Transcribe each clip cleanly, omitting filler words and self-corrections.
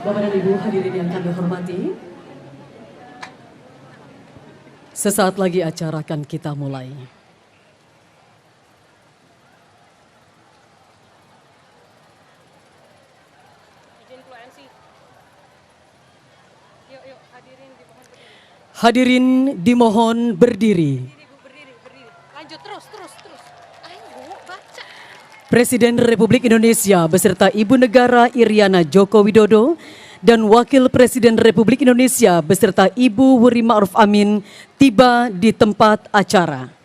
Bapak dan Ibu hadirin yang kami hormati, sesaat lagi acara akan kita mulai. Hadirin dimohon berdiri. Lanjut terus. Ayo Bu, baca. Presiden Republik Indonesia beserta Ibu Negara Iriana Joko Widodo dan Wakil Presiden Republik Indonesia beserta Ibu Wuri Ma'ruf Amin tiba di tempat acara.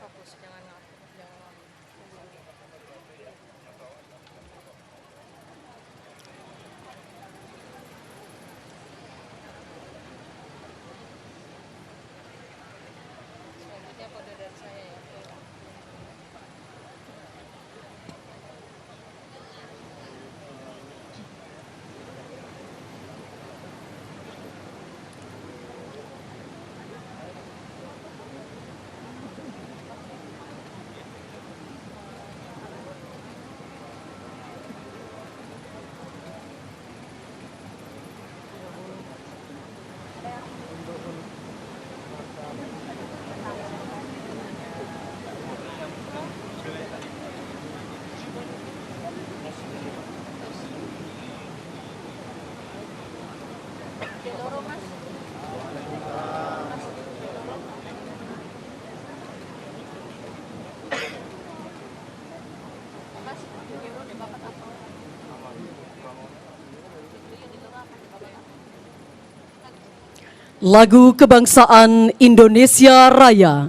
Lagu Kebangsaan Indonesia Raya.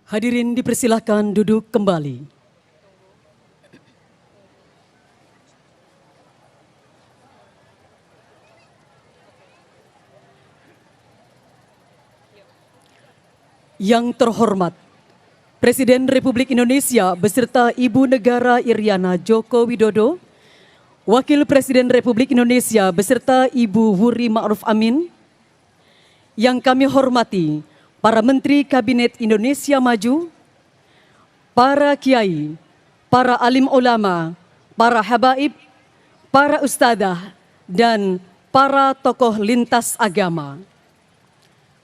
Hadirin dipersilahkan duduk kembali. Yang terhormat Presiden Republik Indonesia beserta Ibu Negara Iriana Joko Widodo, Wakil Presiden Republik Indonesia beserta Ibu Wuri Ma'ruf Amin, yang kami hormati para Menteri Kabinet Indonesia Maju, para kiai, para alim ulama, para habaib, para ustadzah, dan para tokoh lintas agama.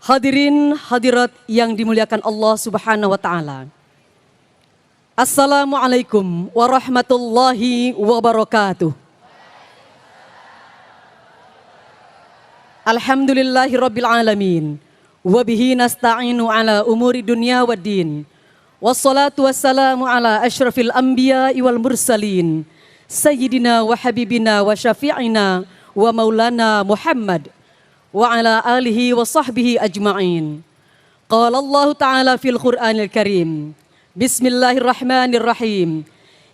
Hadirin hadirat yang dimuliakan Allah Subhanahu wa taala. Assalamualaikum warahmatullahi wabarakatuh. Alhamdulillahirabbil alamin. Wabihi nasta'inu ala umuri dunya waddin. Wassalatu wassalamu ala asyrafil anbiya wal mursalin. Sayyidina wa habibina wa syafi'ina wa maulana Muhammad. Wa ala alihi wa sahbihi ajma'in. Qala Allah Ta'ala fil Qur'anil Karim. Bismillahirrahmanirrahim.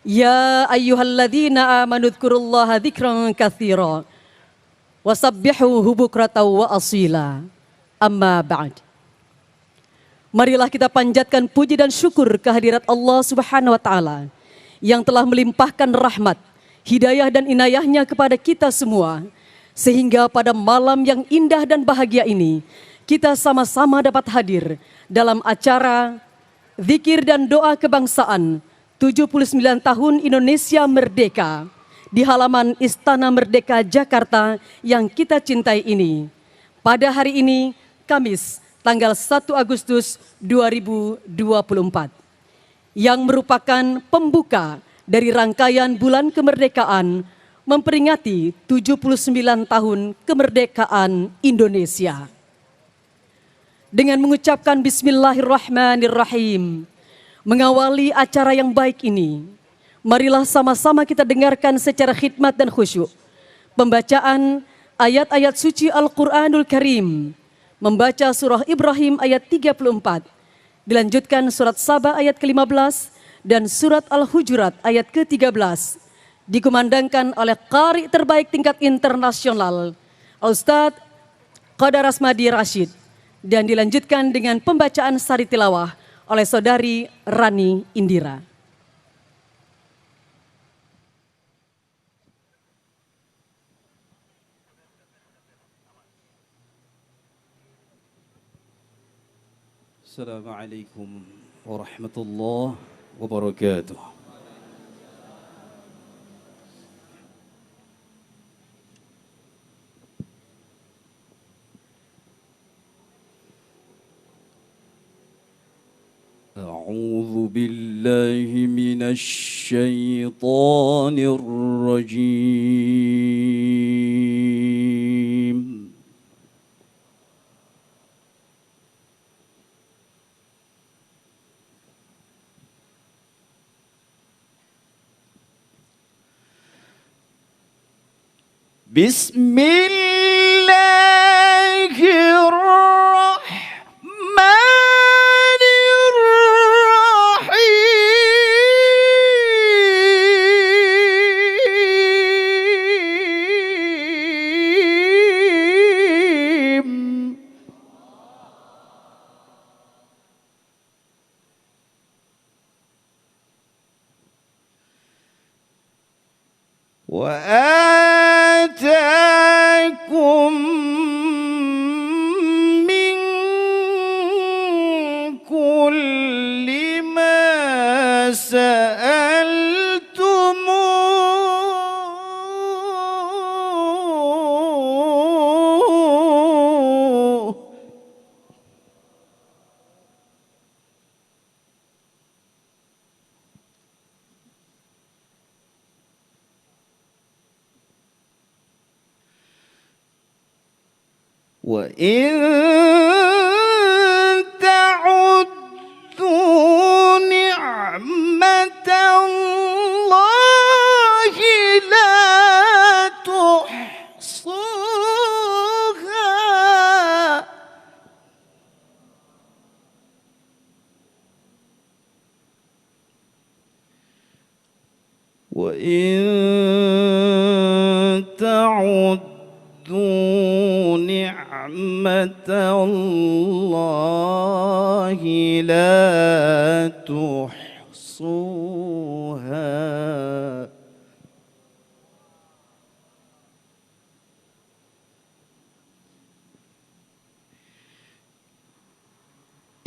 Ya ayyuhalladzina amanu dzkurullaha dzikran katsira. Wasabbihuhu bukratan wa asila. Amma ba'd. Marilah kita panjatkan puji dan syukur kehadirat Allah Subhanahu wa taala yang telah melimpahkan rahmat, hidayah dan inayahnya kepada kita semua, sehingga pada malam yang indah dan bahagia ini kita sama-sama dapat hadir dalam acara zikir dan doa kebangsaan 79 tahun Indonesia Merdeka di halaman Istana Merdeka Jakarta yang kita cintai ini. Pada hari ini Kamis, tanggal 1 Agustus 2024, yang merupakan pembuka dari rangkaian bulan kemerdekaan memperingati 79 tahun kemerdekaan Indonesia. Dengan mengucapkan Bismillahirrahmanirrahim, mengawali acara yang baik ini, marilah sama-sama kita dengarkan secara khidmat dan khusyuk pembacaan ayat-ayat suci Al-Quranul Karim. Membaca surah Ibrahim ayat 34, dilanjutkan surat Saba ayat ke-15 dan surat Al-Hujurat ayat ke-13, dikumandangkan oleh qari terbaik tingkat internasional, Ustadz Qadar Asmadi Rashid, dan dilanjutkan dengan pembacaan sari tilawah oleh saudari Rani Indira. Assalamualaikum warahmatullahi wabarakatuh. أعوذ بالله من الشيطان الرجيم. بسم الله الرحمن الرحيم. وآتاكم من كل ما سألتموه وإن تعدوا نعمة الله لا تحصوها. وإن تعدوا نعمة الله لا تحصوها.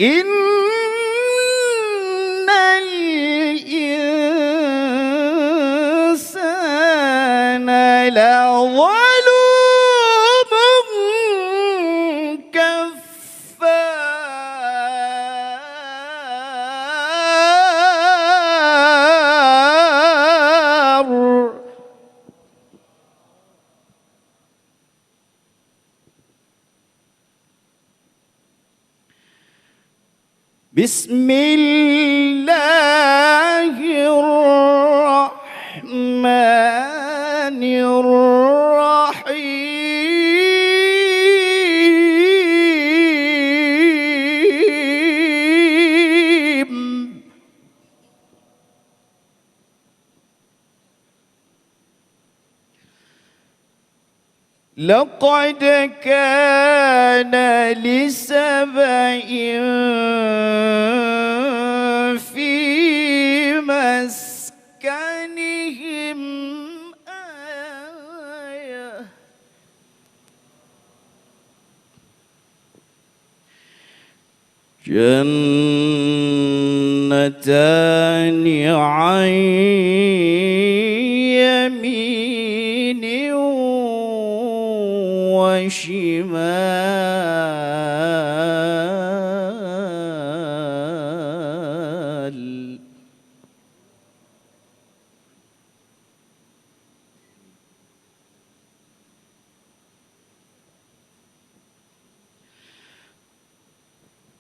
إن الإنسان لظلوم كفار. بسم الله الرحمن الرحيم. لقد كان لسبإ في مسكنهم آية جنتان عن يمين وشمال.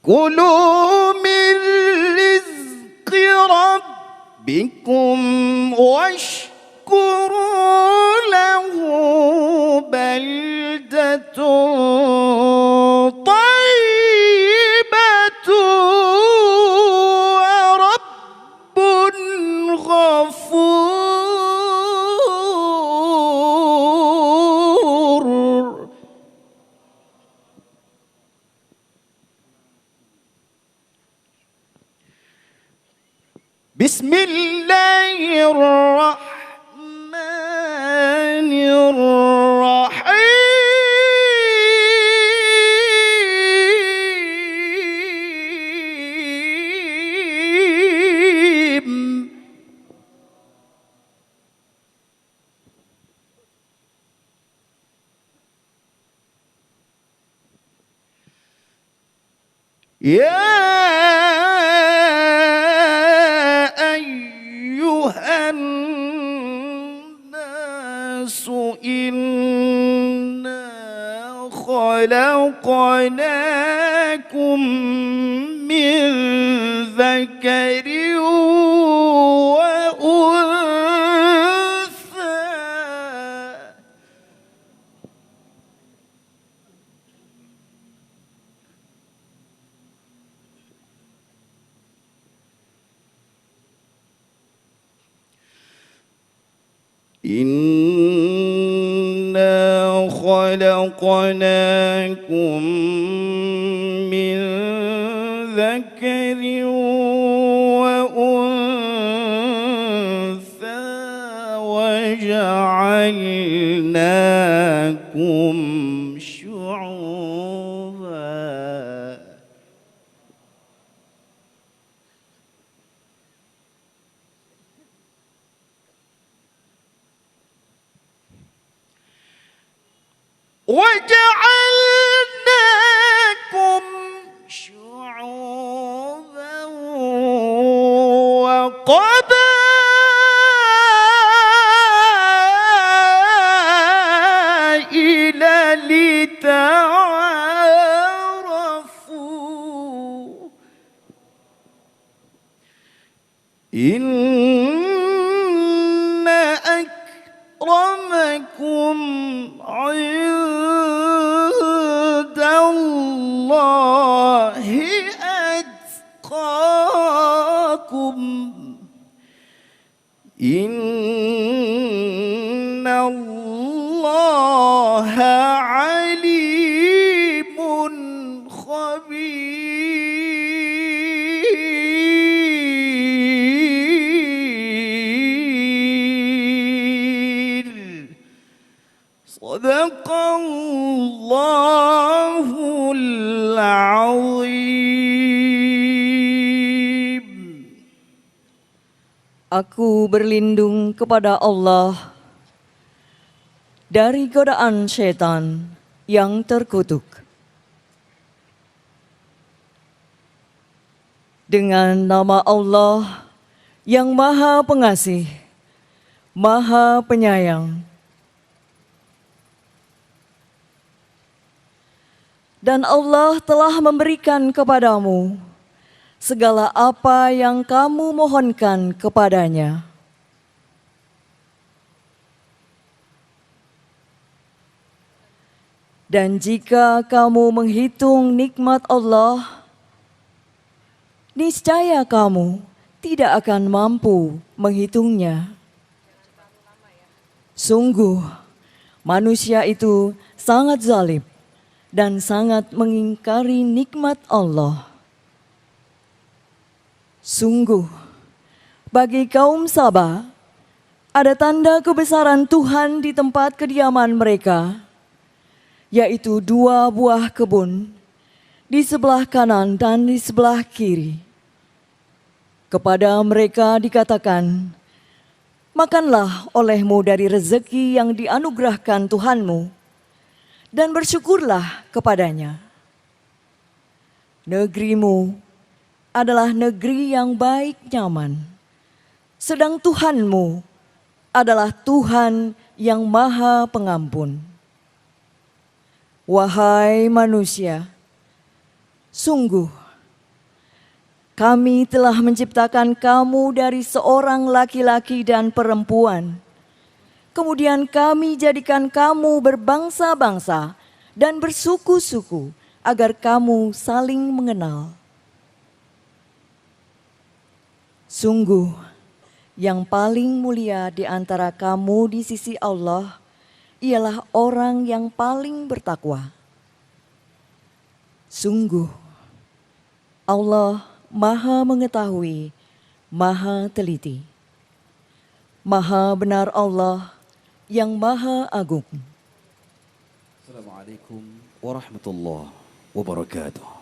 كلوا من رزق ربكم واشكروا له بلدة طيبة ورب غفور. بسم الله الرحمن الرحيم. يا خلقناكم من ذكر وأنثى إنا خلقناكم من ذكر وأنثى وجعلناكم شعوبا وجعلناكم شعوبا وقبائل لتعارفوا إن أكرمكم عند الله أتقاكم إن الله عليم خبير صدق الله العظيم. Aku berlindung kepada Allah dari godaan setan yang terkutuk. Dengan nama Allah yang Maha Pengasih, Maha Penyayang. Dan Allah telah memberikan kepadamu segala apa yang kamu mohonkan kepadanya. Dan jika kamu menghitung nikmat Allah, niscaya kamu tidak akan mampu menghitungnya. Sungguh, manusia itu sangat zalim dan sangat mengingkari nikmat Allah. Sungguh, bagi kaum Sabah, ada tanda kebesaran Tuhan di tempat kediaman mereka, yaitu 2 buah kebun di sebelah kanan dan di sebelah kiri. Kepada mereka dikatakan, makanlah olehmu dari rezeki yang dianugerahkan Tuhanmu, dan bersyukurlah kepadanya. Negerimu adalah negeri yang baik nyaman, sedang Tuhanmu adalah Tuhan yang Maha Pengampun. Wahai manusia, sungguh kami telah menciptakan kamu dari seorang laki-laki dan perempuan. Kemudian kami jadikan kamu berbangsa-bangsa dan bersuku-suku agar kamu saling mengenal. Sungguh, yang paling mulia di antara kamu di sisi Allah ialah orang yang paling bertakwa. Sungguh, Allah Maha mengetahui, Maha teliti. Maha benar Allah yang Maha agung. Assalamualaikum warahmatullahi wabarakatuh.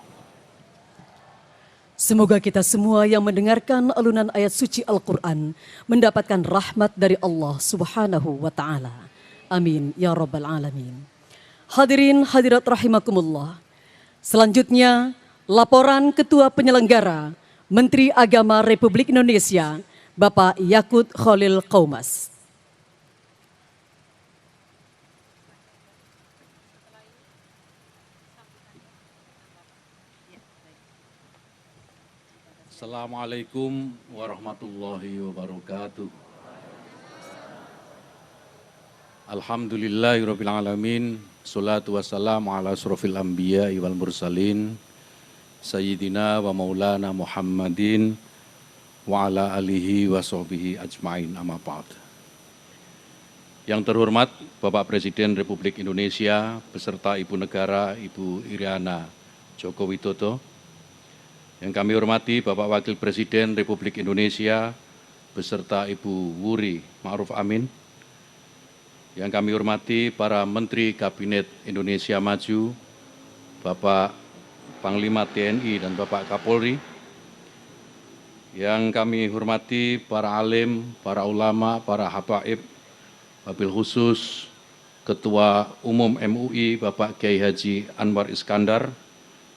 Semoga kita semua yang mendengarkan alunan ayat suci Al-Quran mendapatkan rahmat dari Allah Subhanahu wa Ta'ala. Amin ya Rabbal Alamin. Hadirin hadirat rahimakumullah. Selanjutnya, laporan Ketua Penyelenggara Menteri Agama Republik Indonesia, Bapak Yakut Khalil Qaumas. Assalamualaikum warahmatullahi wabarakatuh. Alhamdulillahirabbil alamin. Sholatu wassalamu ala asrofil anbiya wal mursalin Sayyidina wa maulana Muhammadin wa ala alihi wa sahbihi ajma'in, amma ba'd. Yang terhormat Bapak Presiden Republik Indonesia beserta Ibu Negara Ibu Iriana Joko Widodo. Yang kami hormati Bapak Wakil Presiden Republik Indonesia beserta Ibu Wuri Ma'ruf Amin. Yang kami hormati para Menteri Kabinet Indonesia Maju, Bapak Panglima TNI dan Bapak Kapolri. Yang kami hormati para alim, para ulama, para habaib, wabil khusus Ketua Umum MUI Bapak Kiai Haji Anwar Iskandar,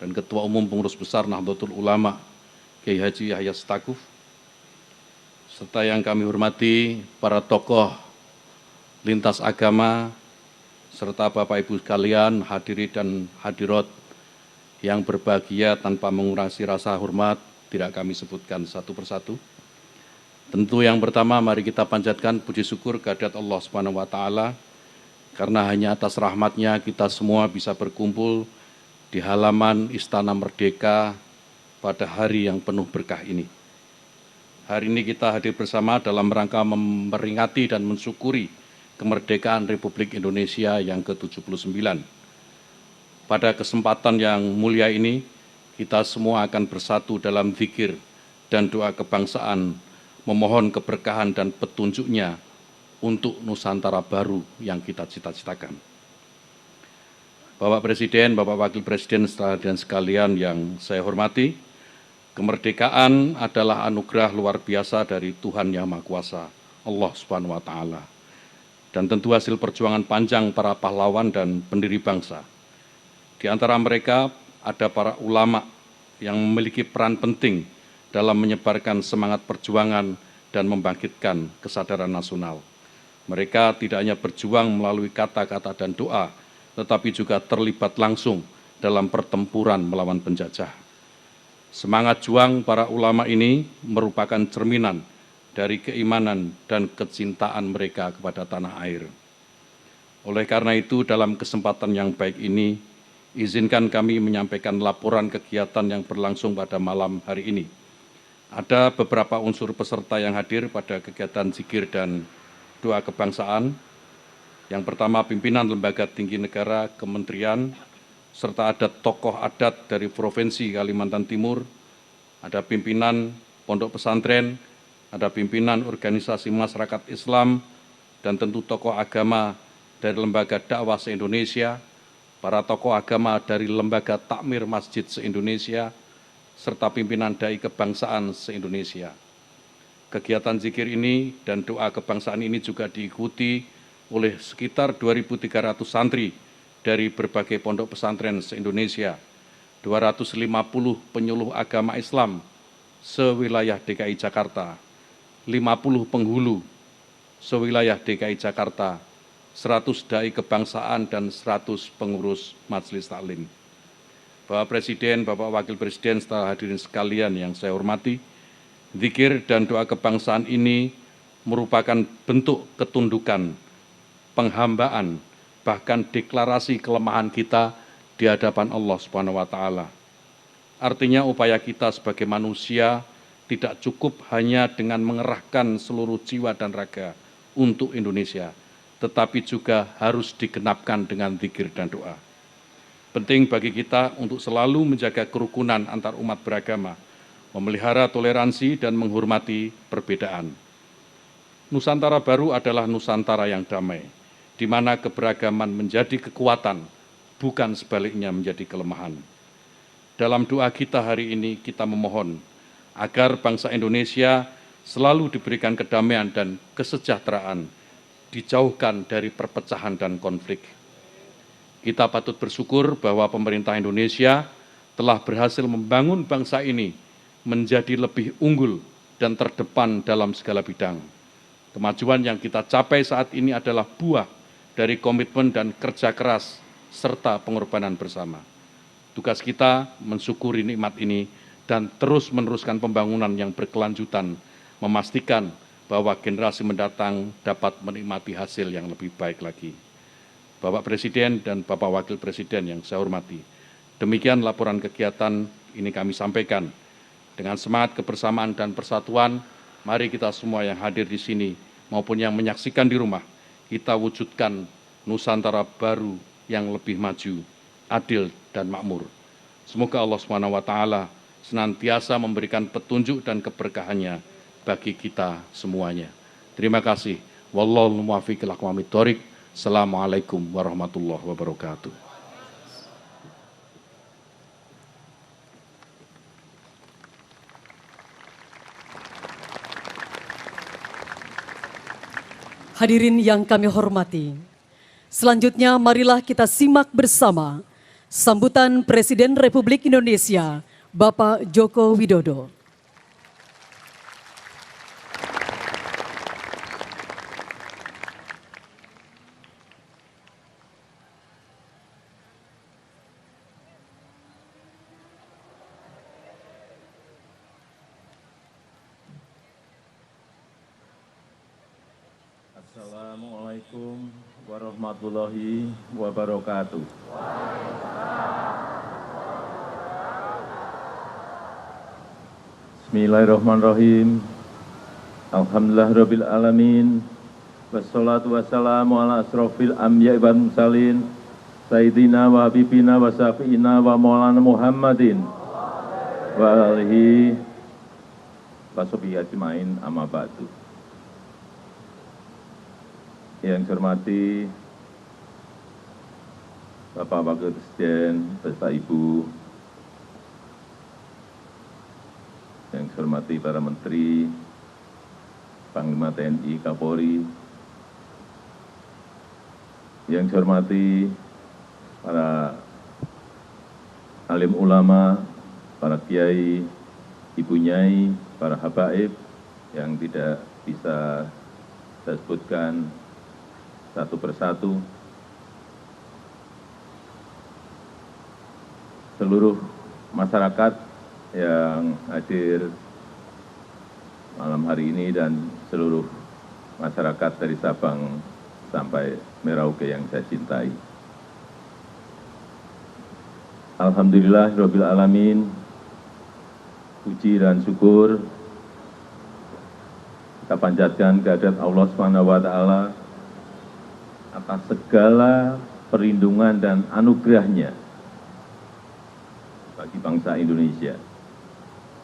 dan Ketua Umum Pengurus Besar Nahdlatul Ulama Kiai Haji Yahya Stakuf, serta yang kami hormati para tokoh lintas agama, serta Bapak Ibu sekalian hadirin dan hadirat yang berbahagia, tanpa mengurangi rasa hormat, tidak kami sebutkan satu persatu. Tentu yang pertama mari kita panjatkan puji syukur kehadirat Allah Subhanahu wa taala, karena hanya atas rahmatnya kita semua bisa berkumpul di halaman Istana Merdeka pada hari yang penuh berkah ini. Hari ini kita hadir bersama dalam rangka memperingati dan mensyukuri kemerdekaan Republik Indonesia yang ke-79. Pada kesempatan yang mulia ini, kita semua akan bersatu dalam zikir dan doa kebangsaan, memohon keberkahan dan petunjuknya untuk Nusantara baru yang kita cita-citakan. Bapak Presiden, Bapak Wakil Presiden, dan sekalian yang saya hormati, kemerdekaan adalah anugerah luar biasa dari Tuhan Yang Maha Kuasa, Allah Subhanahu wa taala. Dan tentu hasil perjuangan panjang para pahlawan dan pendiri bangsa. Di antara mereka ada para ulama yang memiliki peran penting dalam menyebarkan semangat perjuangan dan membangkitkan kesadaran nasional. Mereka tidak hanya berjuang melalui kata-kata dan doa, tetapi juga terlibat langsung dalam pertempuran melawan penjajah. Semangat juang para ulama ini merupakan cerminan dari keimanan dan kecintaan mereka kepada tanah air. Oleh karena itu, dalam kesempatan yang baik ini, izinkan kami menyampaikan laporan kegiatan yang berlangsung pada malam hari ini. Ada beberapa unsur peserta yang hadir pada kegiatan zikir dan doa kebangsaan. Yang pertama, pimpinan lembaga tinggi negara, kementerian, serta ada tokoh adat dari Provinsi Kalimantan Timur, ada pimpinan pondok pesantren, ada pimpinan organisasi masyarakat Islam, dan tentu tokoh agama dari Lembaga Dakwah se-Indonesia, para tokoh agama dari Lembaga Takmir Masjid se-Indonesia, serta pimpinan dai kebangsaan se-Indonesia. Kegiatan zikir ini dan doa kebangsaan ini juga diikuti oleh sekitar 2.300 santri dari berbagai pondok pesantren se-Indonesia, 250 penyuluh agama Islam sewilayah DKI Jakarta, 50 penghulu sewilayah DKI Jakarta, 100 dai kebangsaan, dan 100 pengurus majelis taklim. Bapak Presiden, Bapak Wakil Presiden, serta hadirin sekalian yang saya hormati, zikir dan doa kebangsaan ini merupakan bentuk ketundukan, penghambaan, bahkan deklarasi kelemahan kita di hadapan Allah Subhanahu wa taala. Artinya upaya kita sebagai manusia tidak cukup hanya dengan mengerahkan seluruh jiwa dan raga untuk Indonesia, tetapi juga harus digenapkan dengan zikir dan doa. Penting bagi kita untuk selalu menjaga kerukunan antar umat beragama, memelihara toleransi dan menghormati perbedaan. Nusantara baru adalah Nusantara yang damai, di mana keberagaman menjadi kekuatan, bukan sebaliknya menjadi kelemahan. Dalam doa kita hari ini, kita memohon agar bangsa Indonesia selalu diberikan kedamaian dan kesejahteraan, dijauhkan dari perpecahan dan konflik. Kita patut bersyukur bahwa pemerintah Indonesia telah berhasil membangun bangsa ini menjadi lebih unggul dan terdepan dalam segala bidang. Kemajuan yang kita capai saat ini adalah buah dari komitmen dan kerja keras serta pengorbanan bersama. Tugas kita mensyukuri nikmat ini dan terus meneruskan pembangunan yang berkelanjutan, memastikan bahwa generasi mendatang dapat menikmati hasil yang lebih baik lagi. Bapak Presiden dan Bapak Wakil Presiden yang saya hormati, demikian laporan kegiatan ini kami sampaikan. Dengan semangat kebersamaan dan persatuan, mari kita semua yang hadir di sini maupun yang menyaksikan di rumah, kita wujudkan Nusantara baru yang lebih maju, adil dan makmur. Semoga Allah SWT senantiasa memberikan petunjuk dan keberkahannya bagi kita semuanya. Terima kasih. Wallahul muwaffiq ila aqwamit thoriq. Assalamualaikum warahmatullahi wabarakatuh. Hadirin yang kami hormati, selanjutnya marilah kita simak bersama sambutan Presiden Republik Indonesia, Bapak Joko Widodo. Assalamualaikum warahmatullahi wabarakatuh. Bismillahirrahmanirrahim. Alhamdulillahirabbil alamin. Wassalatu wassalamu ala asrofil anbiya'i wal mursalin sayyidina wa habibina wa syafi'ina wa maulana Muhammadin wa alihi wa sahbihi ajmain, amma ba'du. Yang saya hormati Bapak Wakil Presiden beserta Ibu, yang saya hormati para Menteri, Panglima TNI, Kapolri, yang saya hormati para alim ulama, para kiai, ibu nyai, para habaib yang tidak bisa saya sebutkan satu persatu, seluruh masyarakat yang hadir malam hari ini dan seluruh masyarakat dari Sabang sampai Merauke yang saya cintai. Alhamdulillahirabbil alamin. Puji dan syukur kita panjatkan kehadirat Allah Subhanahu wa taala atas segala perlindungan dan anugerahnya bagi bangsa Indonesia,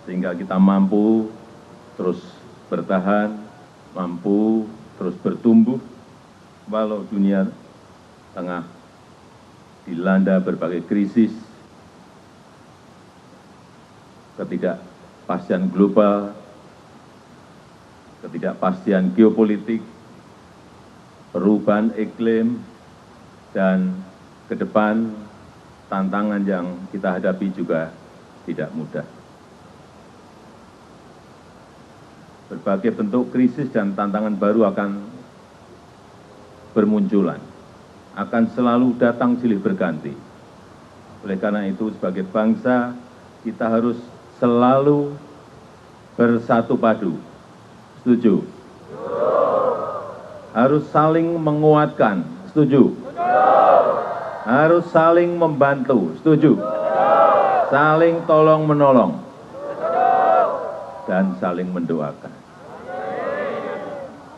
sehingga kita mampu terus bertahan, mampu terus bertumbuh, walau dunia tengah dilanda berbagai krisis, ketidakpastian global, ketidakpastian geopolitik, perubahan iklim, dan ke depan tantangan yang kita hadapi juga tidak mudah. Berbagai bentuk krisis dan tantangan baru akan bermunculan, akan selalu datang silih berganti. Oleh karena itu, sebagai bangsa, kita harus selalu bersatu padu. Setuju? Harus saling menguatkan, setuju? Harus saling membantu, setuju? Saling tolong menolong, dan saling mendoakan.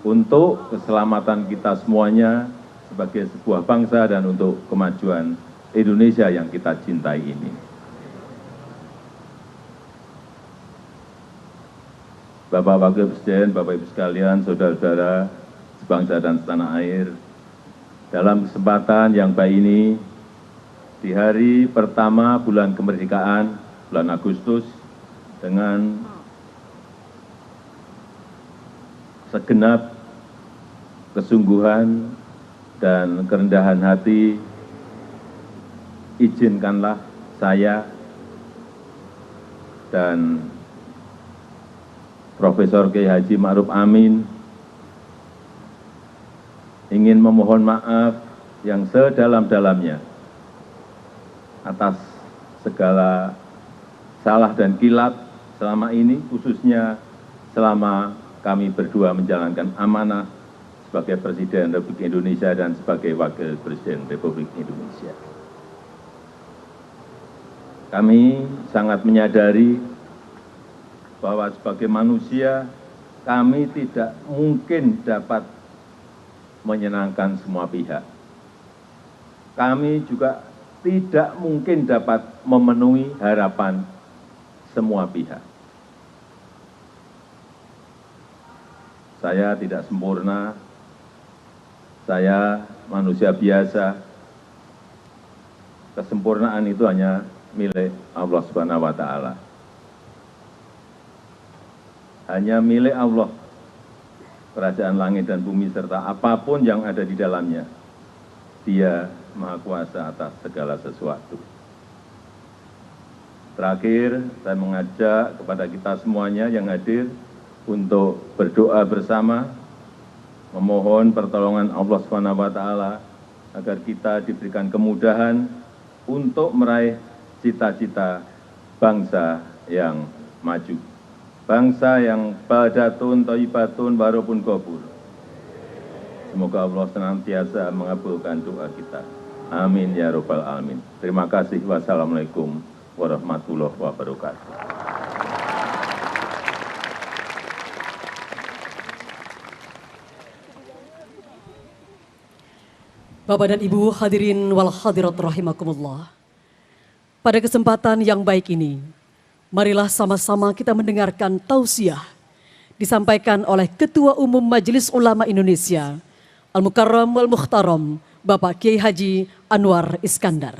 Untuk keselamatan kita semuanya sebagai sebuah bangsa dan untuk kemajuan Indonesia yang kita cintai ini. Bapak Wakil Presiden, Bapak Ibu sekalian, saudara-saudara sebangsa dan setanah air, dalam kesempatan yang baik ini, di hari pertama bulan kemerdekaan, bulan Agustus, dengan segenap kesungguhan dan kerendahan hati, izinkanlah saya dan Profesor Kiai Haji Ma'ruf Amin ingin memohon maaf yang sedalam-dalamnya atas segala salah dan kilap selama ini, khususnya selama kami berdua menjalankan amanah sebagai Presiden Republik Indonesia dan sebagai Wakil Presiden Republik Indonesia. Kami sangat menyadari bahwa sebagai manusia kami tidak mungkin dapat menyenangkan semua pihak. Kami juga tidak mungkin dapat memenuhi harapan semua pihak. Saya tidak sempurna, saya manusia biasa. Kesempurnaan itu hanya milik Allah Subhanahu wa Ta'ala. Hanya milik Allah, kerajaan langit dan bumi serta apapun yang ada di dalamnya. Dia Maha Kuasa atas segala sesuatu. Terakhir, saya mengajak kepada kita semuanya yang hadir untuk berdoa bersama, memohon pertolongan Allah SWT agar kita diberikan kemudahan untuk meraih cita-cita bangsa yang maju. Bangsa yang baldatun, thayyibatun, warabun ghafur. Semoga Allah senantiasa mengabulkan doa kita. Amin ya rabbal alamin. Terima kasih. Wassalamualaikum warahmatullahi wabarakatuh. Bapak dan Ibu hadirin wal hadirat rahimakumullah. Pada kesempatan yang baik ini, marilah sama-sama kita mendengarkan tausiah disampaikan oleh Ketua Umum Majelis Ulama Indonesia, Al-Mukarram wal Mukhtaram, Bapak Kiai Haji Anwar Iskandar.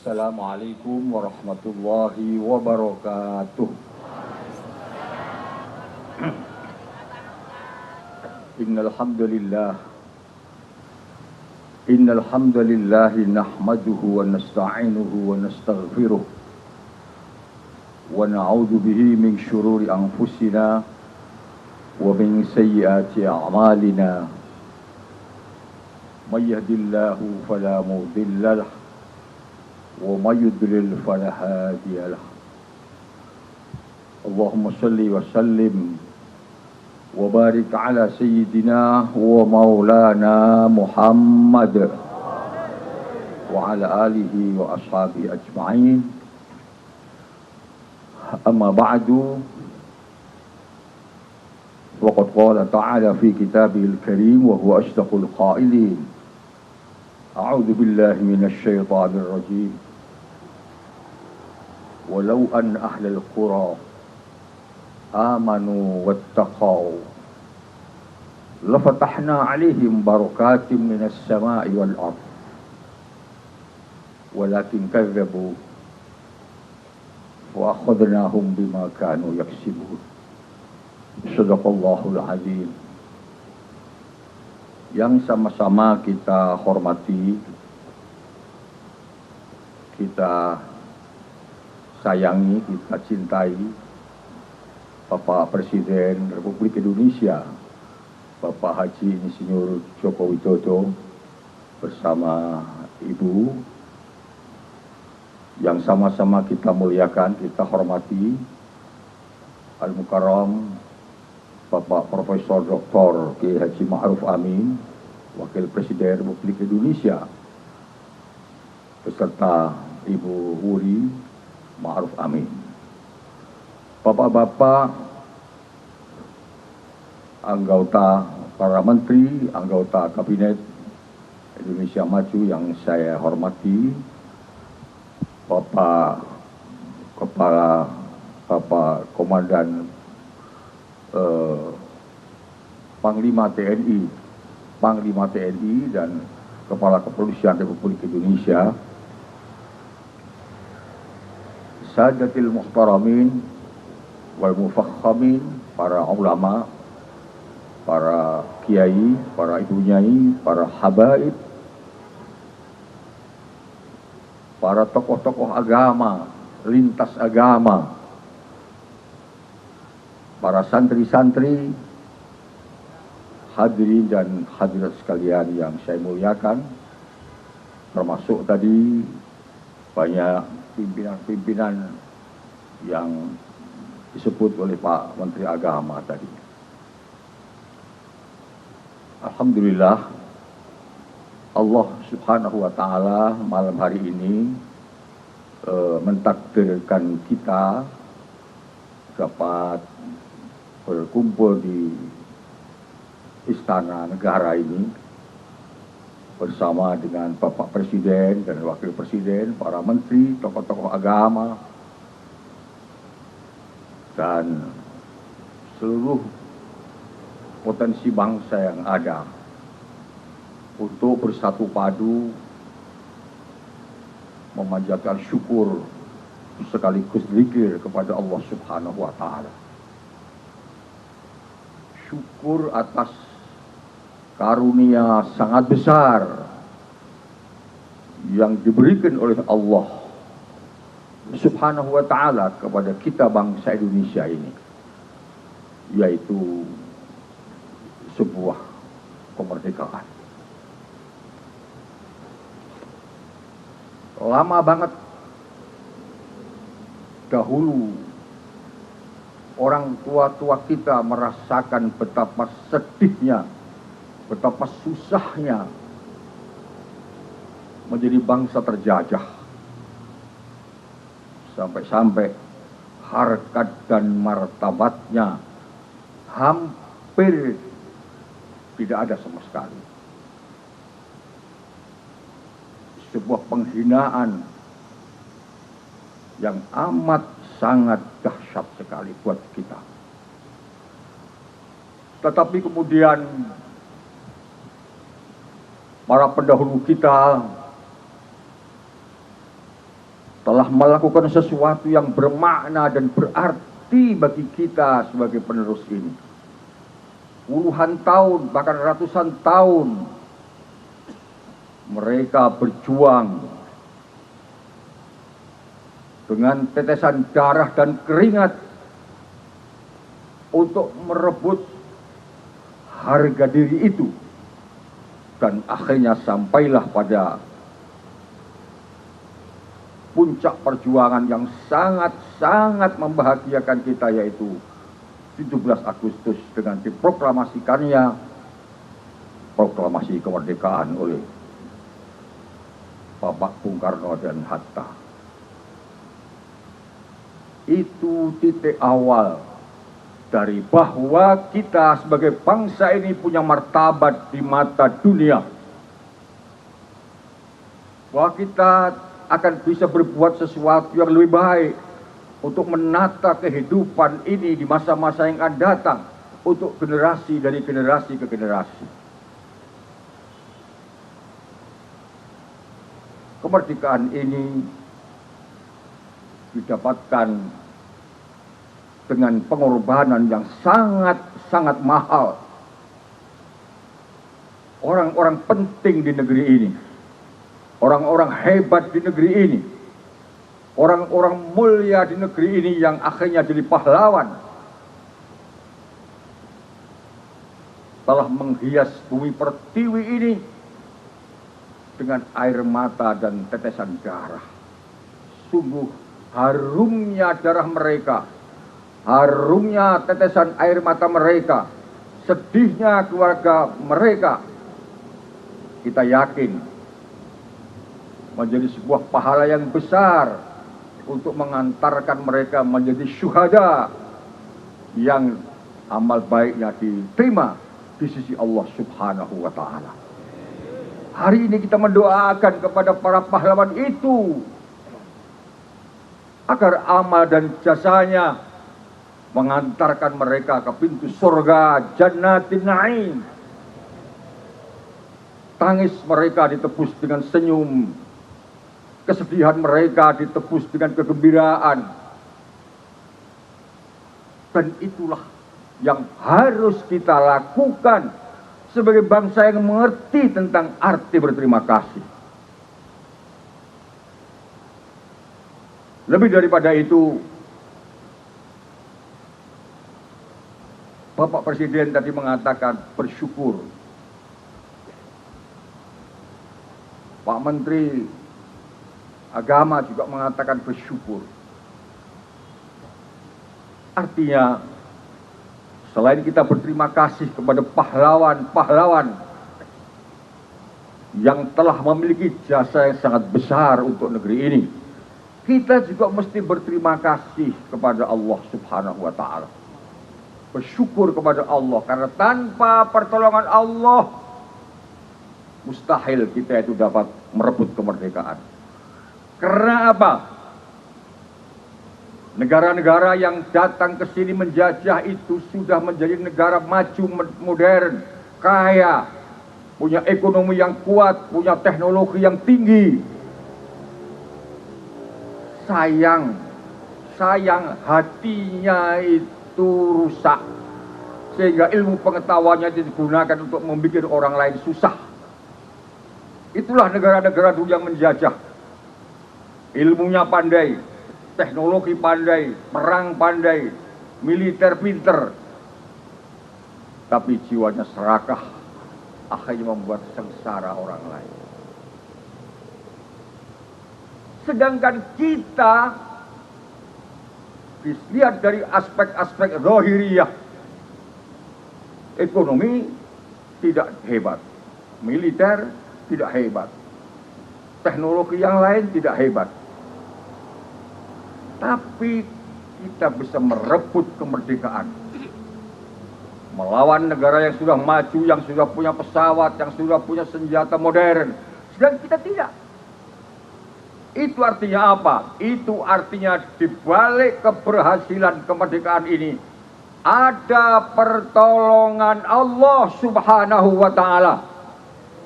Assalamualaikum warahmatullahi wabarakatuh. Innal hamdalillah nahmaduhu wa nasta'inuhu wa nastaghfiruh wa na'udzu bihi min shururi anfusina wa min sayyiati a'malina. May yahdihillahu fala mudilla lahu وَمَا يُضْلِلْ فَلَا هَادِيَ لَهُ. اللهم صل وسلم وبارك على سيدنا ومولانا محمد وعلى آله وأصحابه أجمعين. أما بعد وقد قال تعالى في كتابه الكريم وهو أصدق القائلين: أعوذ بالله من الشيطان الرجيم. ولو أن أهل القرى آمنوا واتقوا لفتحنا عليهم بركات من السماء والأرض ولكن كذبوا وأخذناهم بما كانوا يكسبون. صدق الله العظيم. Yang sama-sama kita hormati, kita sayangi, kita cintai Bapak Presiden Republik Indonesia, Bapak Haji Insinyur Joko Widodo bersama Ibu, yang sama-sama kita muliakan, kita hormati Al-Mukarram Bapak Profesor Dr. Kiai Haji Ma'ruf Amin, Wakil Presiden Republik Indonesia, beserta Ibu Wuri Ma'ruf Amin. Bapak-bapak, anggota para menteri, anggota Kabinet Indonesia Maju yang saya hormati, Bapak Kepala, Bapak Komandan Panglima TNI dan Kepala Kepolisian Republik Indonesia, Sadatil Muhtaramin wal Mufakhamin, para ulama, para kiai, para ibu nyai, para habaib, para tokoh-tokoh agama, lintas agama, para santri-santri, hadirin dan hadirat sekalian yang saya muliakan, termasuk tadi banyak pimpinan-pimpinan yang disebut oleh Pak Menteri Agama tadi. Alhamdulillah, Allah Subhanahu wa Ta'ala malam hari ini mentakdirkan kita dapat berkumpul di Istana Negara ini bersama dengan Bapak Presiden dan Wakil Presiden, para menteri, tokoh-tokoh agama, dan seluruh potensi bangsa yang ada untuk bersatu padu memanjatkan syukur sekaligus zikir kepada Allah Subhanahu wa Ta'ala. Syukur atas karunia sangat besar yang diberikan oleh Allah Subhanahu wa Ta'ala kepada kita bangsa Indonesia ini, yaitu sebuah kemerdekaan. Lama banget dahulu orang tua-tua kita merasakan betapa sedihnya, betapa susahnya menjadi bangsa terjajah. Sampai-sampai harkat dan martabatnya hampir tidak ada sama sekali. Sebuah penghinaan yang amat sangat dahsyat sekali buat kita. Tetapi kemudian para pendahulu kita telah melakukan sesuatu yang bermakna dan berarti bagi kita sebagai penerus ini. Puluhan tahun, bahkan ratusan tahun mereka berjuang dengan tetesan darah dan keringat untuk merebut harga diri itu. Dan akhirnya sampailah pada puncak perjuangan yang sangat-sangat membahagiakan kita, yaitu 17 Agustus dengan diproklamasikannya proklamasi kemerdekaan oleh Bapak Bung Karno dan Hatta. Itu titik awal dari bahwa kita sebagai bangsa ini punya martabat di mata dunia. Bahwa kita akan bisa berbuat sesuatu yang lebih baik untuk menata kehidupan ini di masa-masa yang akan datang untuk generasi dari generasi ke generasi. Kemerdekaan ini didapatkan dengan pengorbanan yang sangat-sangat mahal. Orang-orang penting di negeri ini, orang-orang hebat di negeri ini, orang-orang mulia di negeri ini yang akhirnya jadi pahlawan, telah menghias bumi pertiwi ini dengan air mata dan tetesan darah. Sungguh harumnya darah mereka, harumnya tetesan air mata mereka, sedihnya keluarga mereka, kita yakin menjadi sebuah pahala yang besar untuk mengantarkan mereka menjadi syuhada yang amal baiknya diterima di sisi Allah Subhanahu wa Ta'ala. Hari ini kita mendoakan kepada para pahlawan itu agar amal dan jasanya mengantarkan mereka ke pintu surga Jannatin Na'im. Tangis mereka ditebus dengan senyum, kesedihan mereka ditebus dengan kegembiraan. Dan itulah yang harus kita lakukan sebagai bangsa yang mengerti tentang arti berterima kasih. Lebih daripada itu, Bapak Presiden tadi mengatakan bersyukur. Pak Menteri Agama juga mengatakan bersyukur. Artinya, selain kita berterima kasih kepada pahlawan-pahlawan yang telah memiliki jasa yang sangat besar untuk negeri ini, kita juga mesti berterima kasih kepada Allah Subhanahu wa Ta'ala. Bersyukur kepada Allah, karena tanpa pertolongan Allah mustahil kita itu dapat merebut kemerdekaan. Karena apa? Negara-negara yang datang ke sini menjajah itu sudah menjadi negara maju, modern, kaya, punya ekonomi yang kuat, punya teknologi yang tinggi. Sayang hatinya itu rusak, sehingga ilmu pengetahuannya digunakan untuk membuat orang lain susah. Itulah negara-negara dulu yang menjajah. Ilmunya pandai, teknologi pandai, perang pandai, militer pinter, tapi jiwanya serakah, akhirnya membuat sengsara orang lain. Sedangkan kita dilihat dari aspek-aspek zahiriyah, ekonomi tidak hebat, militer tidak hebat, teknologi yang lain tidak hebat, tapi kita bisa merebut kemerdekaan, melawan negara yang sudah maju, yang sudah punya pesawat, yang sudah punya senjata modern, sedang kita tidak. Itu artinya apa? Itu artinya di balik keberhasilan kemerdekaan ini ada pertolongan Allah Subhanahu wa Ta'ala.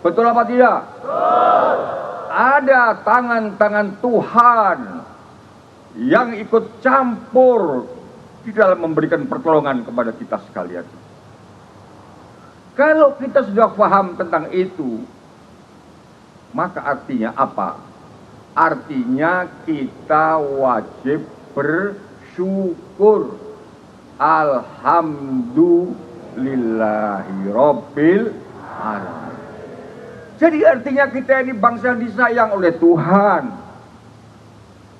Betul apa tidak? Betul. Ada tangan-tangan Tuhan yang ikut campur di dalam memberikan pertolongan kepada kita sekalian. Kalau kita sudah paham tentang itu, maka artinya apa? Artinya kita wajib bersyukur. Alhamdulillahirabbil alamin. Jadi artinya kita ini bangsa yang disayang oleh Tuhan.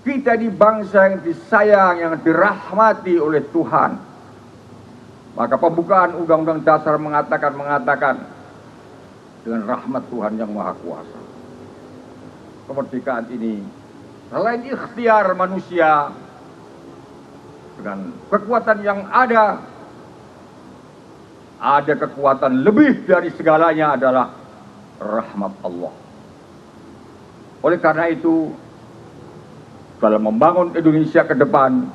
Kita ini bangsa yang disayang, yang dirahmati oleh Tuhan. Maka pembukaan Undang-Undang Dasar mengatakan dengan rahmat Tuhan yang Maha Kuasa, kemerdekaan ini selain ikhtiar manusia, dengan kekuatan yang ada kekuatan lebih dari segalanya adalah rahmat Allah. Oleh karena itu, dalam membangun Indonesia ke depan,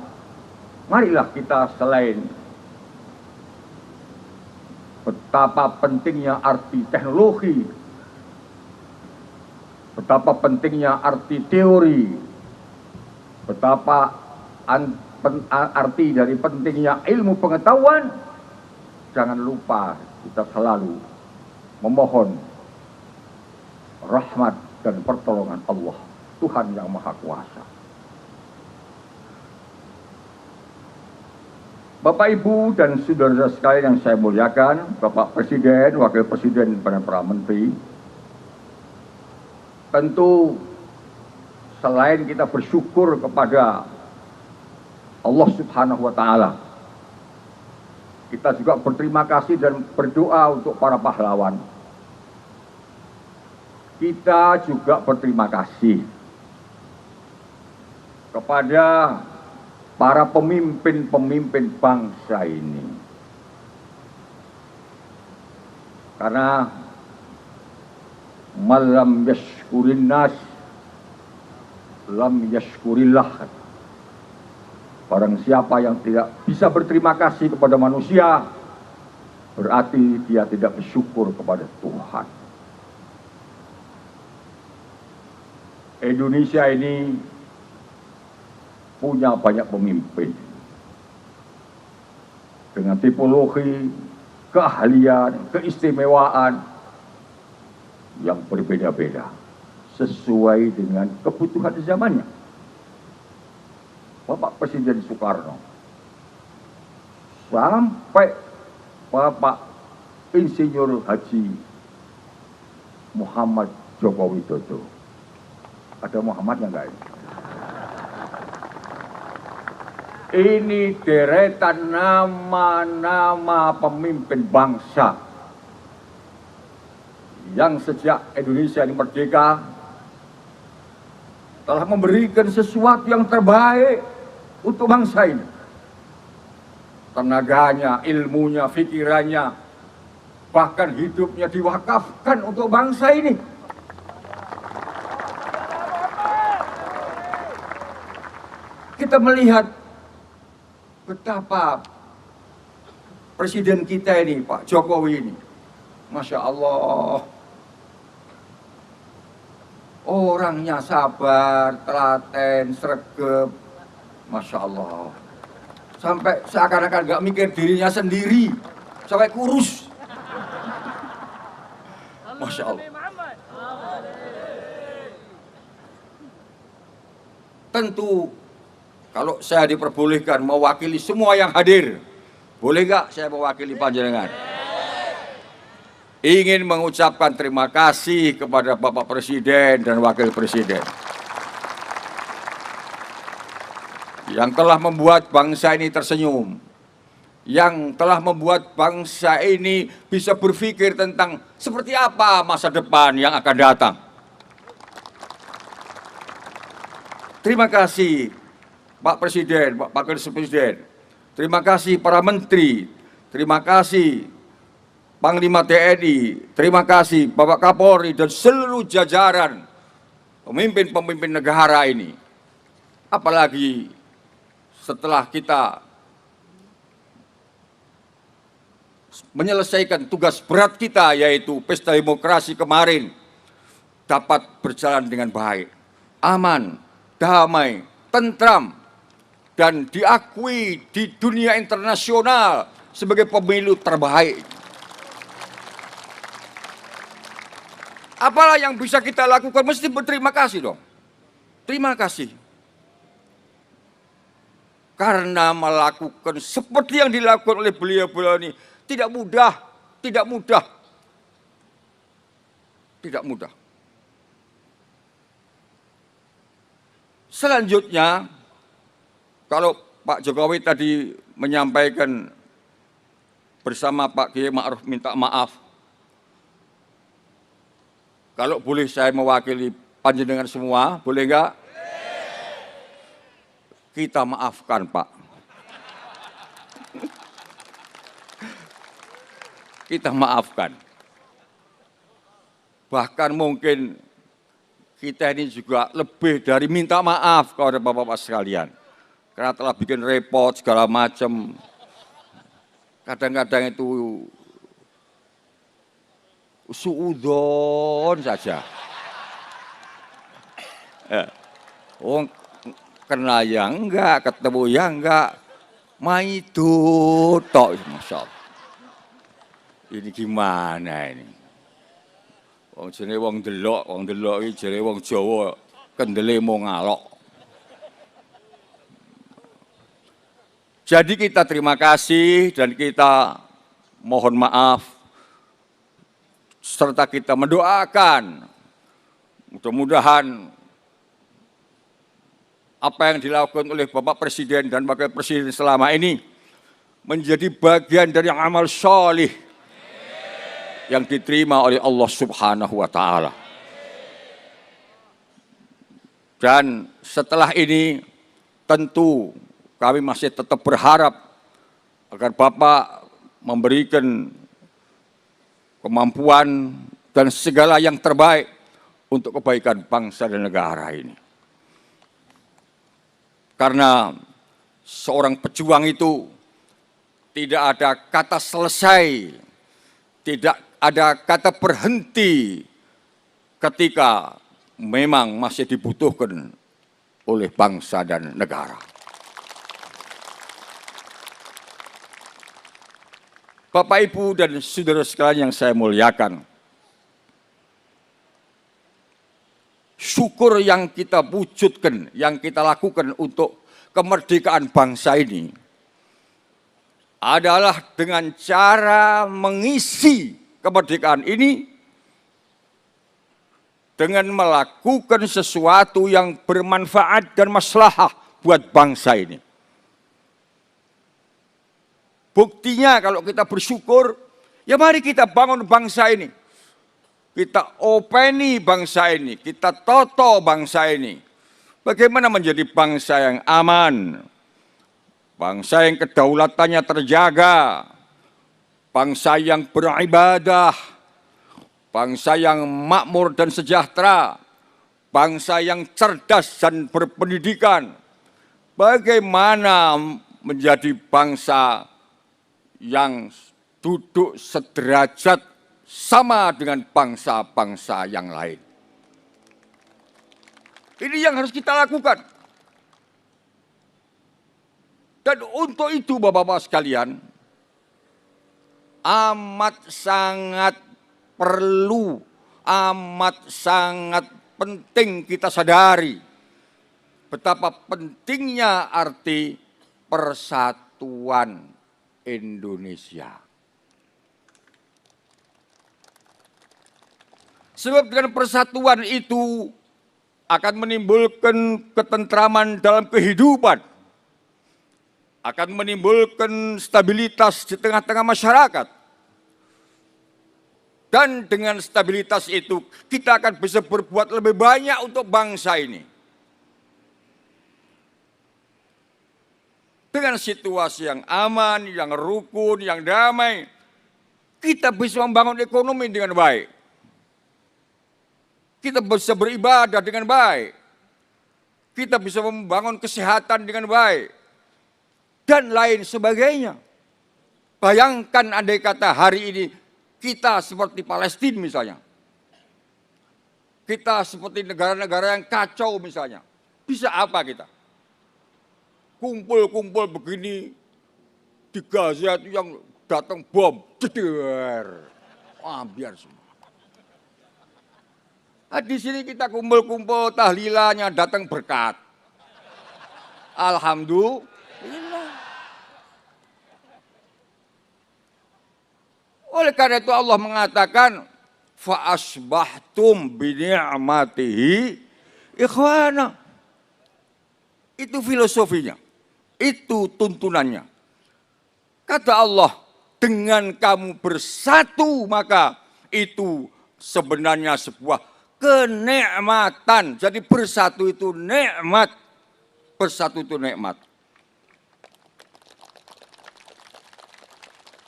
marilah kita selain betapa pentingnya arti teknologi, betapa pentingnya arti teori, betapa arti dari pentingnya ilmu pengetahuan, jangan lupa kita selalu memohon rahmat dan pertolongan Allah, Tuhan yang Maha Kuasa. Bapak, Ibu, dan saudara sekalian yang saya muliakan, Bapak Presiden, Wakil Presiden, dan para Menteri, tentu selain kita bersyukur kepada Allah Subhanahu wa Ta'ala, kita juga berterima kasih dan berdoa untuk para pahlawan. Kita juga berterima kasih kepada para pemimpin-pemimpin bangsa ini. Karena malam yashkurin nas lam yashkurillah. Barang siapa yang tidak bisa berterima kasih kepada manusia, berarti dia tidak bersyukur kepada Tuhan. Indonesia ini punya banyak pemimpin dengan tipologi, keahlian, keistimewaan yang berbeda-beda sesuai dengan kebutuhan zamannya. Bapak Presiden Soekarno sampai Bapak Insinyur Haji Muhammad Joko Widodo. Ada Muhammadnya enggak ini? Ini deretan nama-nama pemimpin bangsa yang sejak Indonesia ini merdeka telah memberikan sesuatu yang terbaik untuk bangsa ini. Tenaganya, ilmunya, pikirannya, bahkan hidupnya diwakafkan untuk bangsa ini. Kita melihat betapa presiden kita ini, Pak Jokowi ini, Masya Allah, orangnya sabar, telaten, sregep, Masya Allah. Sampai seakan-akan gak mikir dirinya sendiri, sampai kurus. Masya Allah. Tentu kalau saya diperbolehkan mewakili semua yang hadir, boleh gak saya mewakili panjenengan? Ingin mengucapkan terima kasih kepada Bapak Presiden dan Wakil Presiden yang telah membuat bangsa ini tersenyum, yang telah membuat bangsa ini bisa berpikir tentang seperti apa masa depan yang akan datang. Terima kasih Pak Presiden, Pak Wakil Presiden, terima kasih para menteri, terima kasih Panglima TNI, terima kasih Bapak Kapolri dan seluruh jajaran pemimpin-pemimpin negara ini. Apalagi setelah kita menyelesaikan tugas berat kita, yaitu pesta demokrasi kemarin, dapat berjalan dengan baik, aman, damai, tentram, dan diakui di dunia internasional sebagai pemilu terbaik. Apalah yang bisa kita lakukan? Mesti berterima kasih dong. Terima kasih. Karena melakukan seperti yang dilakukan oleh beliau-beliau ini tidak mudah, tidak mudah. Tidak mudah. Selanjutnya, kalau Pak Jokowi tadi menyampaikan bersama Pak Kiai Ma'ruf minta maaf. Kalau boleh saya mewakili panjenengan semua, boleh enggak? Kita maafkan, Pak. Kita maafkan. Bahkan mungkin kita ini juga lebih dari minta maaf kepada Bapak-Bapak sekalian. Karena telah bikin repot segala macam. Kadang-kadang itu suudon saja. Oh, kena ya enggak, ketemu ya enggak, maidu tok, Masya Allah. Ini gimana ini? Wong jenenge wong delok iki jere wong Jawa kendele mau ngalok. Jadi kita terima kasih dan kita mohon maaf serta kita mendoakan mudah-mudahan apa yang dilakukan oleh Bapak Presiden dan Wakil Presiden selama ini menjadi bagian dari amal sholih yang diterima oleh Allah Subhanahu wa Ta'ala. Dan setelah ini tentu kami masih tetap berharap agar Bapak memberikan kemampuan dan segala yang terbaik untuk kebaikan bangsa dan negara ini. Karena seorang pejuang itu tidak ada kata selesai, tidak ada kata berhenti ketika memang masih dibutuhkan oleh bangsa dan negara. Bapak, Ibu, dan saudara sekalian yang saya muliakan, syukur yang kita wujudkan, yang kita lakukan untuk kemerdekaan bangsa ini adalah dengan cara mengisi kemerdekaan ini dengan melakukan sesuatu yang bermanfaat dan maslahah buat bangsa ini. Buktinya kalau kita bersyukur, ya mari kita bangun bangsa ini. Kita openi bangsa ini, kita toto bangsa ini. Bagaimana menjadi bangsa yang aman, bangsa yang kedaulatannya terjaga, bangsa yang beribadah, bangsa yang makmur dan sejahtera, bangsa yang cerdas dan berpendidikan. Bagaimana menjadi bangsa yang duduk sederajat sama dengan bangsa-bangsa yang lain. Ini yang harus kita lakukan. Dan untuk itu Bapak-Bapak sekalian, amat sangat perlu, amat sangat penting kita sadari betapa pentingnya arti persatuan Indonesia. Sebab dengan persatuan itu akan menimbulkan ketentraman dalam kehidupan, akan menimbulkan stabilitas di tengah-tengah masyarakat. Dan dengan stabilitas itu kita akan bisa berbuat lebih banyak untuk bangsa ini. Dengan situasi yang aman, yang rukun, yang damai, kita bisa membangun ekonomi dengan baik. Kita bisa beribadah dengan baik. Kita bisa membangun kesehatan dengan baik. Dan lain sebagainya. Bayangkan andai kata hari ini kita seperti Palestina misalnya. Kita seperti negara-negara yang kacau misalnya. Bisa apa kita? Kumpul-kumpul begini di Gaza itu yang datang bom, ceder, biar semua. Nah, di sini kita kumpul-kumpul tahlilannya datang berkat. Alhamdulillah. Oleh karena itu Allah mengatakan fa asbahtum bi ni'matihi ikhwana. Itu filosofinya. Itu tuntunannya. Kata Allah, dengan kamu bersatu maka itu sebenarnya sebuah kenikmatan. Jadi bersatu itu nikmat. Bersatu itu nikmat.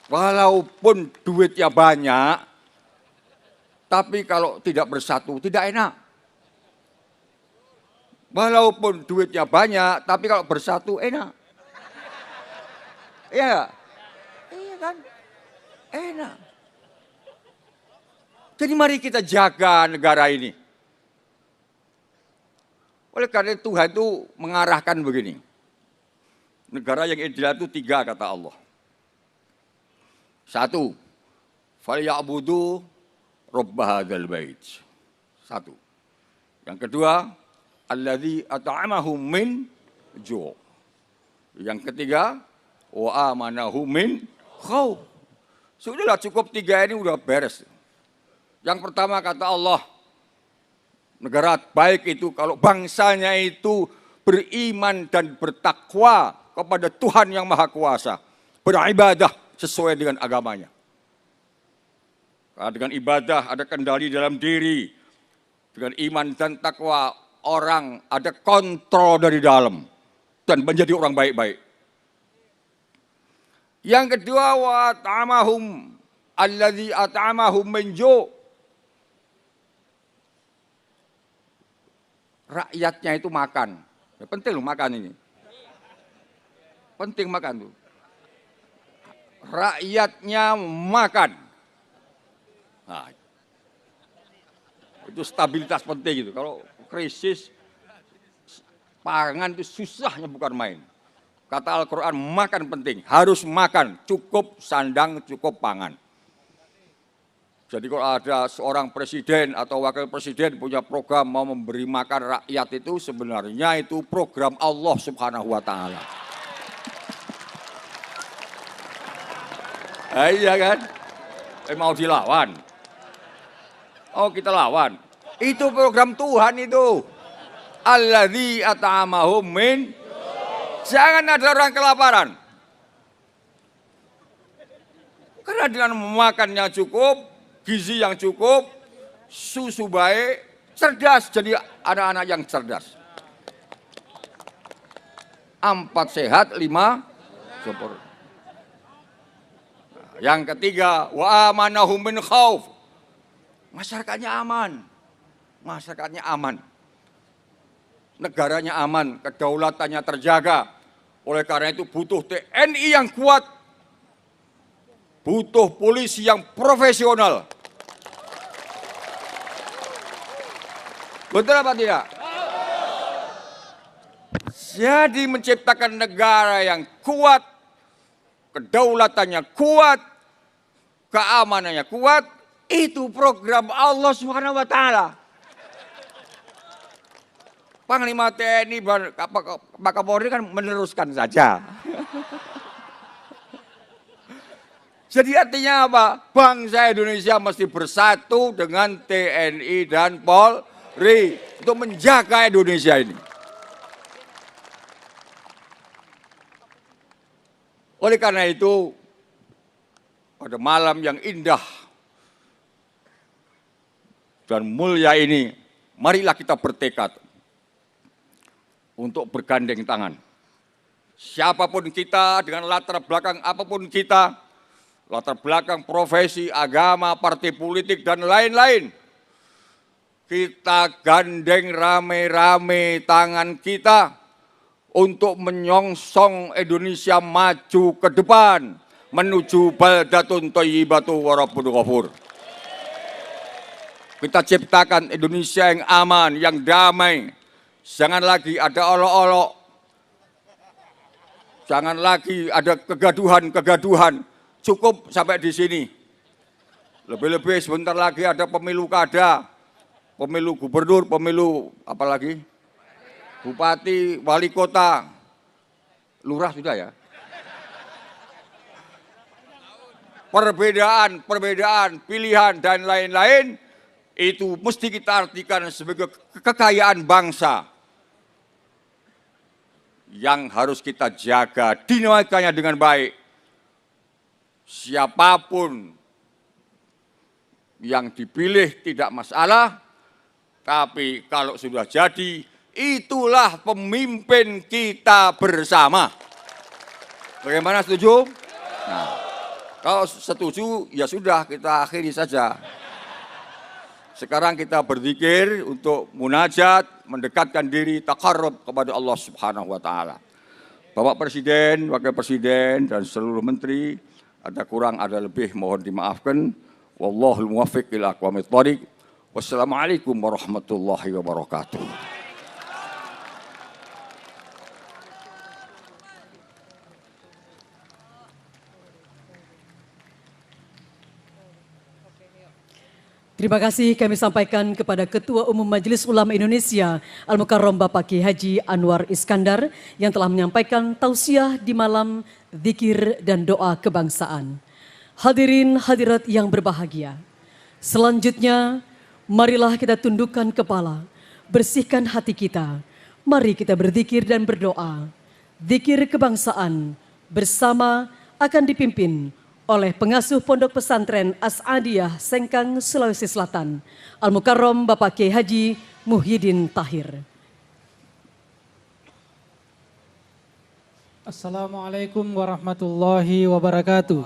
Walaupun duitnya banyak, tapi kalau tidak bersatu tidak enak. Walaupun duitnya banyak, tapi kalau bersatu enak. Iya, iya kan? Enak. Jadi mari kita jaga negara ini. Oleh karena itu Tuhan itu mengarahkan begini. Negara yang ideal itu 3 kata Allah. 1, falyabudu rabb hadzal bait. 1. Yang kedua, alladzi at'amahum min ju'. Yang ketiga, wa amanahum min khauf. Sudahlah cukup 3 ini udah beres. Yang pertama kata Allah, negara baik itu kalau bangsanya itu beriman dan bertakwa kepada Tuhan yang Maha Kuasa, beribadah sesuai dengan agamanya. Karena dengan ibadah ada kendali dalam diri, dengan iman dan takwa orang ada kontrol dari dalam dan menjadi orang baik-baik. Yang kedua, wa ta'amahum alladzi at'amahum min ju'. Rakyatnya itu makan. Ya, penting loh makan ini. penting makan tuh. Rakyatnya makan. Nah, itu stabilitas penting gitu. Kalau krisis pangan itu susahnya bukan main. Kata Al-Quran, makan penting, harus makan, cukup sandang, cukup pangan. Jadi kalau ada seorang presiden atau wakil presiden punya program mau memberi makan rakyat itu sebenarnya itu program Allah Subhanahu wa Ta'ala. Iya kan? Mau dilawan? Oh kita lawan. Itu program Tuhan itu. Alladzi at'amahum min. Jangan ada orang kelaparan. Karena dengan makannya cukup, gizi yang cukup, susu baik, cerdas, jadi anak-anak yang cerdas. 4 sehat, 5 subur. Yang ketiga, wa amanahum min khauf. Masyarakatnya aman. Masyarakatnya aman. Negaranya aman, kedaulatannya terjaga. Oleh karena itu butuh TNI yang kuat. Butuh polisi yang profesional. Betul apa tidak? Jadi menciptakan negara yang kuat, kedaulatannya kuat, keamanannya kuat, itu program Allah Subhanahu wa Ta'ala. Panglima TNI, Pak Kapolri kan meneruskan saja. Jadi artinya apa? Bangsa Indonesia mesti bersatu dengan TNI dan Polri untuk menjaga Indonesia ini. Oleh karena itu, pada malam yang indah dan mulia ini, marilah kita bertekad untuk bergandeng tangan. Siapapun kita, dengan latar belakang apapun kita, latar belakang profesi, agama, partai politik, dan lain-lain, kita gandeng rame-rame tangan kita untuk menyongsong Indonesia maju ke depan, menuju baldatun thayyibatu wa rabbun ghafur. Kita ciptakan Indonesia yang aman, yang damai. Jangan lagi ada olok-olok. Jangan lagi ada kegaduhan-kegaduhan. Cukup sampai di sini. Lebih-lebih sebentar lagi ada pemilu kada, pemilu gubernur, pemilu apa lagi? Bupati, wali kota, lurah sudah ya. Perbedaan, pilihan dan lain-lain itu mesti kita artikan sebagai kekayaan bangsa yang harus kita jaga dinamikanya dengan baik. Siapapun yang dipilih tidak masalah, tapi kalau sudah jadi, itulah pemimpin kita bersama. Bagaimana, setuju? Nah, kalau setuju ya sudah, kita akhiri saja. Sekarang kita berzikir untuk munajat, mendekatkan diri, taqarrub kepada Allah Subhanahu wa Ta'ala. Bapak Presiden, Wakil Presiden, dan seluruh menteri, ada kurang, ada lebih, mohon dimaafkan. Wallahul muwaffiq ila aqwamit thoriq. Wassalamualaikum warahmatullahi wabarakatuh. Terima kasih kami sampaikan kepada Ketua Umum Majelis Ulama Indonesia Al-Mukarram Bapak Kiai Haji Anwar Iskandar yang telah menyampaikan tausiah di malam zikir dan doa kebangsaan. Hadirin hadirat yang berbahagia. Selanjutnya, marilah kita tundukkan kepala, bersihkan hati kita. Mari kita berzikir dan berdoa. Zikir kebangsaan bersama akan dipimpin oleh pengasuh Pondok Pesantren As-Adiyah Sengkang, Sulawesi Selatan, Al-Mukarram Bapak Kiai Haji Muhyiddin Tahir. Assalamualaikum warahmatullahi wabarakatuh.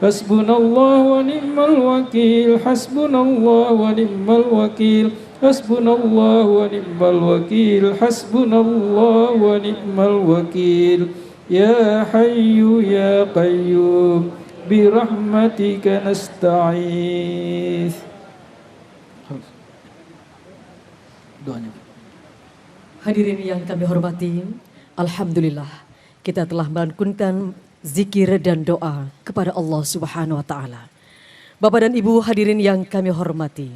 حسبنا الله ونعم الوكيل حسبنا الله ونعم الوكيل حسبنا الله ونعم الوكيل حسبنا الله ونعم الوكيل يا حي يا قيوم برحمتك نستعيذ. Hadirin yang kami hormati, alhamdulillah kita telah melantunkan zikir dan doa kepada Allah Subhanahu wa taala. Bapak dan Ibu hadirin yang kami hormati,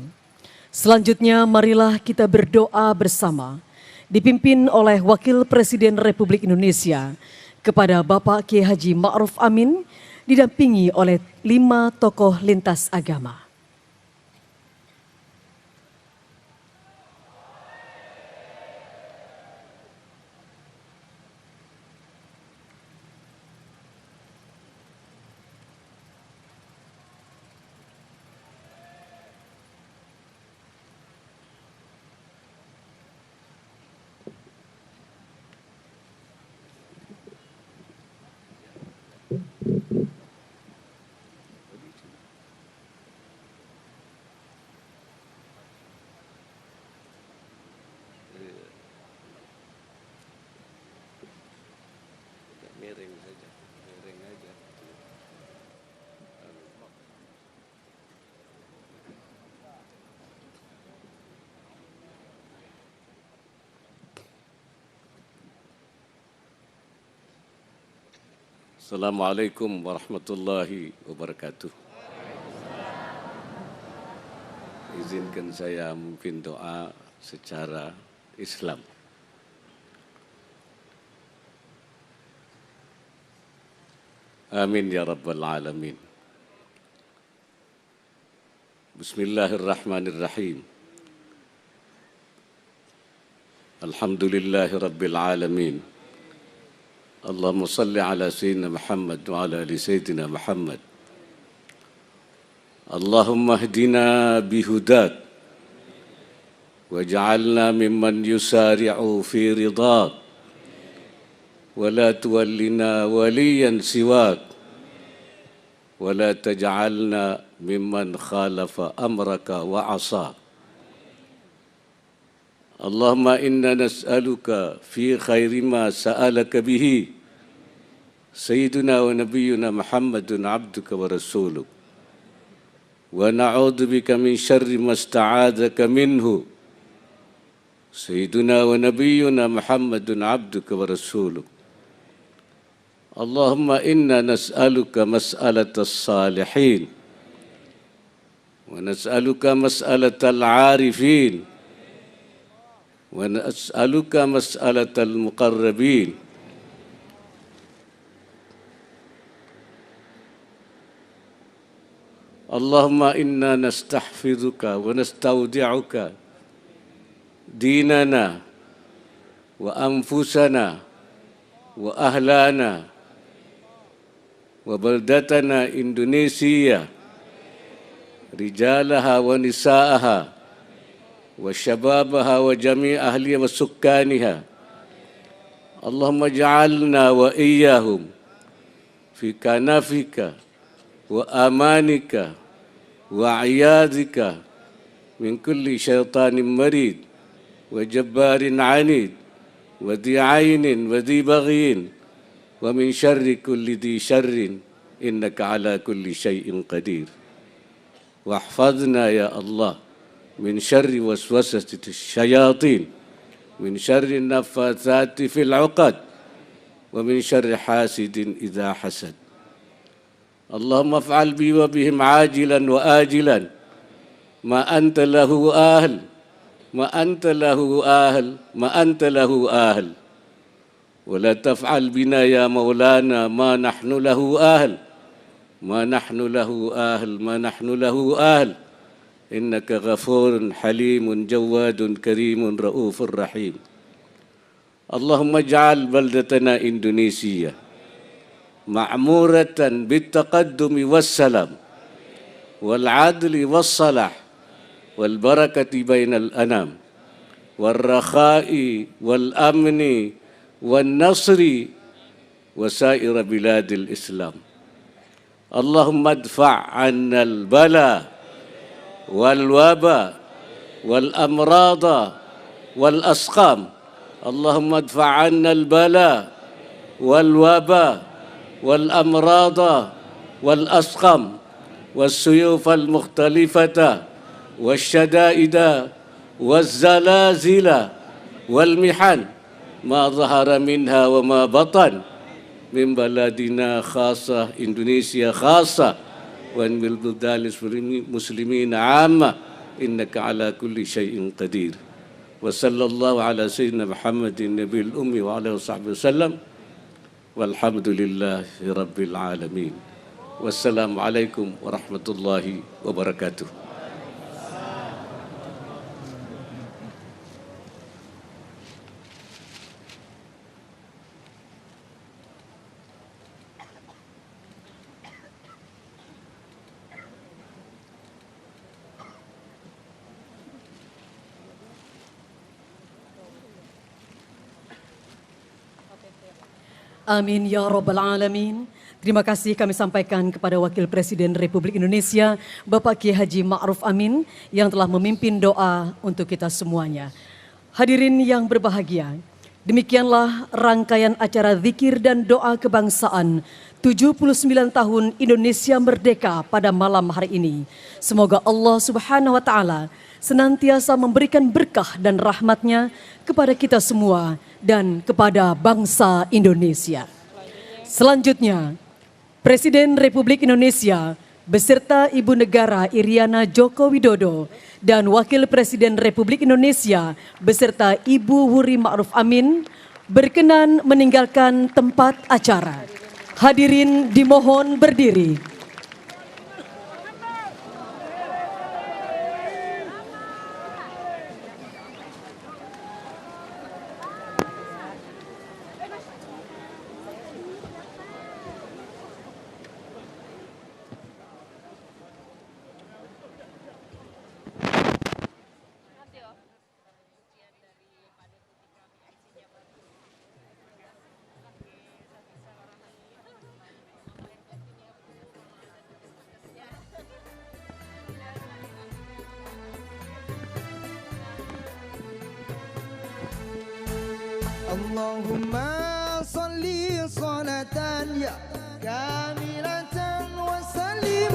selanjutnya marilah kita berdoa bersama dipimpin oleh Wakil Presiden Republik Indonesia kepada Bapak Kiai Haji Ma'ruf Amin didampingi oleh 5 tokoh lintas agama. Assalamualaikum warahmatullahi wabarakatuh. Izinkan saya memimpin doa secara Islam. Amin ya rabbal alamin. Bismillahirrahmanirrahim. Alhamdulillahi rabbil alamin. اللهم صل على سيدنا محمد وعلى آل سيدنا محمد. اللهم اهدنا بهداك واجعلنا ممن يسارع في رضاك ولا تولنا وليا سواك ولا تجعلنا ممن خالف أمرك وعصاك. اللهم إنا نسألك في خير ما سألك به سيدنا ونبينا محمد عبدك ورسولك ونعوذ بك من شر ما استعاذك منه سيدنا ونبينا محمد عبدك ورسولك. اللهم إنا نسألك مسألة الصالحين ونسألك مسألة العارفين ونسألك مسألة المقربين. اللهم إنا نستحفظك ونستودعك ديننا وأنفسنا وأهلنا وبلدتنا إندونيسيا رجالها ونساءها وشبابها وجميع أهلها وسكانها. اللهم اجعلنا وإياهم في كنفك وأمانك وعياذك من كل شيطان مريد وجبار عنيد وذي عين وذي بغي ومن شر كل ذي شر إنك على كل شيء قدير. واحفظنا يا الله من شر وسوسة الشياطين من شر النفاثات في العقد ومن شر حاسد إذا حسد. اللهم افعل بي وبهم عاجلا وآجلا ما أنت له آهل ما أنت له آهل ما أنت له آهل ولا تفعل بنا يا مولانا ما نحن له آهل ما نحن له آهل ما نحن له آهل. إنك غفور حليم جواد كريم رؤوف رحيم. اللهم اجعل بلدتنا إندونيسيا معمورة بالتقدم والسلام والعدل والصلاح والبركة بين الأنام والرخاء والأمن والنصر وسائر بلاد الإسلام. اللهم ادفع عنا البلاء والوباء والأمراض والأسقام اللهم ادفع عنا البلاء والوباء والأمراض والأسقام والسيوف المختلفة والشدائد والزلازل والمحن ما ظهر منها وما بطن من بلدنا خاصة إندونيسيا خاصة ومن بلدان المسلمين عامة إنك على كل شيء قدير وصلى الله على سيدنا محمد النبي الأمي وعلى وصحبه وسلم والحمد لله رب العالمين والسلام عليكم ورحمة الله وبركاته. Amin ya rabbal alamin. Terima kasih kami sampaikan kepada Wakil Presiden Republik Indonesia Bapak Kiai Haji Ma'ruf Amin yang telah memimpin doa untuk kita semuanya. Hadirin yang berbahagia, demikianlah rangkaian acara zikir dan doa kebangsaan 79 tahun Indonesia Merdeka pada malam hari ini. Semoga Allah Subhanahu wa taala senantiasa memberikan berkah dan rahmatnya kepada kita semua dan kepada bangsa Indonesia. Selanjutnya, Presiden Republik Indonesia beserta Ibu Negara Iriana Joko Widodo dan Wakil Presiden Republik Indonesia beserta Ibu Wuri Ma'ruf Amin berkenan meninggalkan tempat acara. Hadirin dimohon berdiri. Allahumma salli salatan ya kamilatan wa sallim